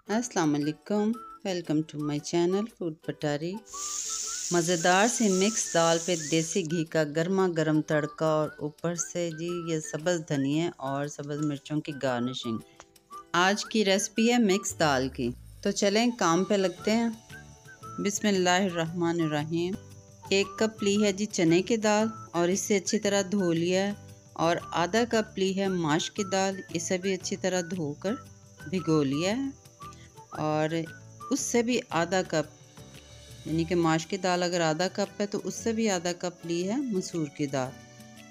अस्सलाम वालेकुम, welcome to my channel food Patari. मज़ेदार सी मिक्स दाल पे देसी घी का गर्मा गर्म तड़का और ऊपर से जी ये सब्ज़ धनिया और सब्ज़ मिर्चों की गार्निशिंग। आज की रेसिपी है मिक्स दाल की, तो चलें काम पे लगते हैं। बिस्मिल्लाहिर्रहमानिर्रहीम। 1 कप ली है जी चने की दाल और इसे अच्छी तरह धो लिया है, और आधा कप ली है माश की दाल, इसे भी अच्छी तरह धोकर भिगो लिया है। और उससे भी आधा कप, यानी कि माश की दाल अगर आधा कप है तो उससे भी आधा कप ली है मसूर की दाल,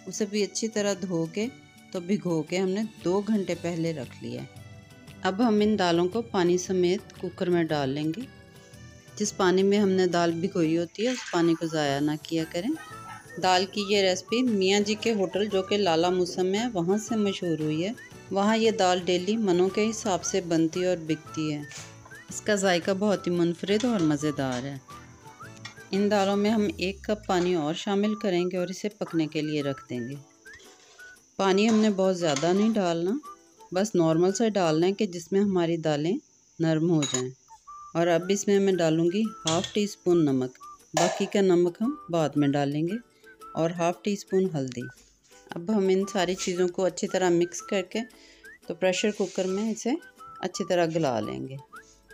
उसे भी अच्छी तरह धो के तो भिगो के हमने 2 घंटे पहले रख लिया है। अब हम इन दालों को पानी समेत कुकर में डाल लेंगे। जिस पानी में हमने दाल भिगोई होती है उस पानी को ज़ाया ना किया करें। दाल की ये रेसिपी मियाँ जी के होटल जो कि लाला मूसा में है वहाँ से मशहूर हुई है। वहाँ ये दाल डेली मनों के हिसाब से बनती और बिकती है। इसका जायका बहुत ही मुनफरिद और मज़ेदार है। इन दालों में हम 1 कप पानी और शामिल करेंगे और इसे पकने के लिए रख देंगे। पानी हमने बहुत ज़्यादा नहीं डालना, बस नॉर्मल सा डालना है कि जिसमें हमारी दालें नरम हो जाएं। और अब इसमें मैं डालूँगी 1/2 टी स्पून नमक, बाकी का नमक हम बाद में डालेंगे, और 1/2 टी स्पून हल्दी। अब हम इन सारी चीज़ों को अच्छी तरह मिक्स करके तो प्रेशर कुकर में इसे अच्छी तरह गला लेंगे।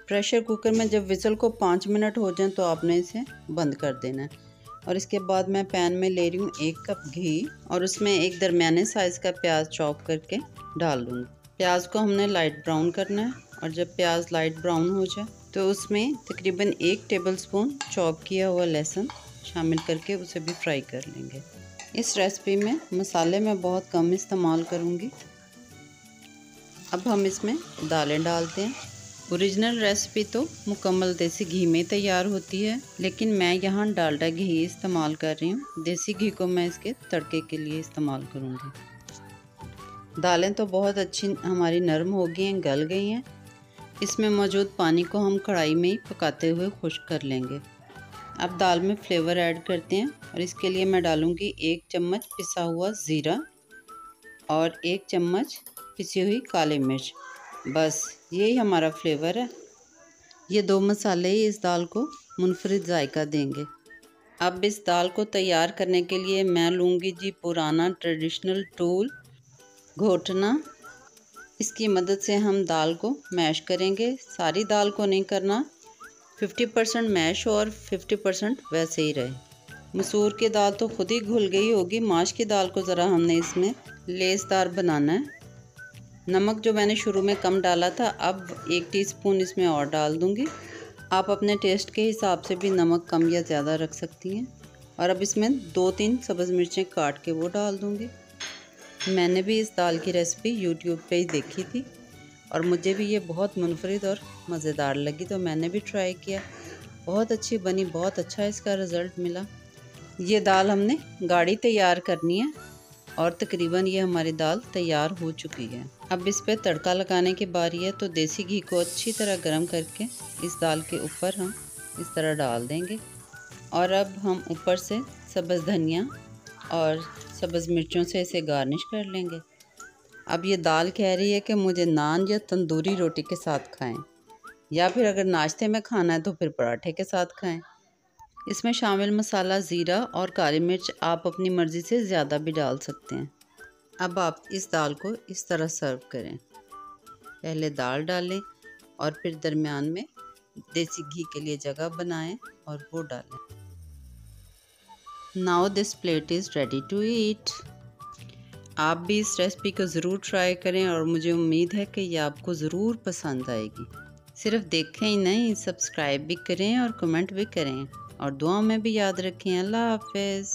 प्रेशर कुकर में जब विसल को 5 मिनट हो जाएं तो आपने इसे बंद कर देना है। और इसके बाद मैं पैन में ले रही हूँ 1 कप घी, और उसमें एक दरमियाने साइज़ का प्याज चॉप करके डाल दूँगी। प्याज को हमने लाइट ब्राउन करना है, और जब प्याज लाइट ब्राउन हो जाए तो उसमें तकरीबन 1 टेबलस्पून चॉप किया हुआ लहसुन शामिल करके उसे भी फ्राई कर लेंगे। इस रेसिपी में मसाले मैं बहुत कम इस्तेमाल करूँगी। अब हम इसमें दालें डालते हैं। ओरिजिनल रेसिपी तो मुकम्मल देसी घी में तैयार होती है, लेकिन मैं यहाँ डालडा घी इस्तेमाल कर रही हूँ। देसी घी को मैं इसके तड़के के लिए इस्तेमाल करूँगी। दालें तो बहुत अच्छी हमारी नरम हो गई हैं, गल गई हैं। इसमें मौजूद पानी को हम कढ़ाई में ही पकाते हुए खुश्क कर लेंगे। अब दाल में फ्लेवर ऐड करते हैं, और इसके लिए मैं डालूँगी 1 चम्मच पिसा हुआ ज़ीरा और 1 चम्मच पिसी हुई काली मिर्च। बस यही हमारा फ्लेवर है। ये 2 मसाले ही इस दाल को मुनफरिद जायका देंगे। अब इस दाल को तैयार करने के लिए मैं लूँगी जी पुराना ट्रेडिशनल टूल, घोटना। इसकी मदद से हम दाल को मैश करेंगे। सारी दाल को नहीं करना, 50% मैश और 50% वैसे ही रहे। मसूर की दाल तो खुद ही घुल गई होगी, माश की दाल को ज़रा हमने इसमें लेसदार बनाना है। नमक जो मैंने शुरू में कम डाला था, अब 1 टीस्पून इसमें और डाल दूंगी। आप अपने टेस्ट के हिसाब से भी नमक कम या ज़्यादा रख सकती हैं। और अब इसमें 2-3 सब्ज़ मिर्चें काट के वो डाल दूंगी। मैंने भी इस दाल की रेसिपी यूट्यूब पे ही देखी थी, और मुझे भी ये बहुत मुनफरिद और मज़ेदार लगी, तो मैंने भी ट्राई किया। बहुत अच्छी बनी, बहुत अच्छा इसका रिज़ल्ट मिला। ये दाल हमने गाढ़ी तैयार करनी है, और तकरीबन ये हमारी दाल तैयार हो चुकी है। अब इस पे तड़का लगाने की बारी है, तो देसी घी को अच्छी तरह गर्म करके इस दाल के ऊपर हम इस तरह डाल देंगे। और अब हम ऊपर से सब्ज़ धनिया और सब्ज़ मिर्चों से इसे गार्निश कर लेंगे। अब ये दाल कह रही है कि मुझे नान या तंदूरी रोटी के साथ खाएं, या फिर अगर नाश्ते में खाना है तो फिर पराठे के साथ खाएं। इसमें शामिल मसाला ज़ीरा और काली मिर्च आप अपनी मर्ज़ी से ज़्यादा भी डाल सकते हैं। अब आप इस दाल को इस तरह सर्व करें। पहले दाल डालें और फिर दरमियान में देसी घी के लिए जगह बनाएं और वो डालें। Now this plate is ready to eat. आप भी इस रेसिपी को ज़रूर ट्राई करें, और मुझे उम्मीद है कि ये आपको ज़रूर पसंद आएगी। सिर्फ देखें ही नहीं, सब्सक्राइब भी करें और कमेंट भी करें, और दुआ में भी याद रखें। अल्लाह हाफ़िज़।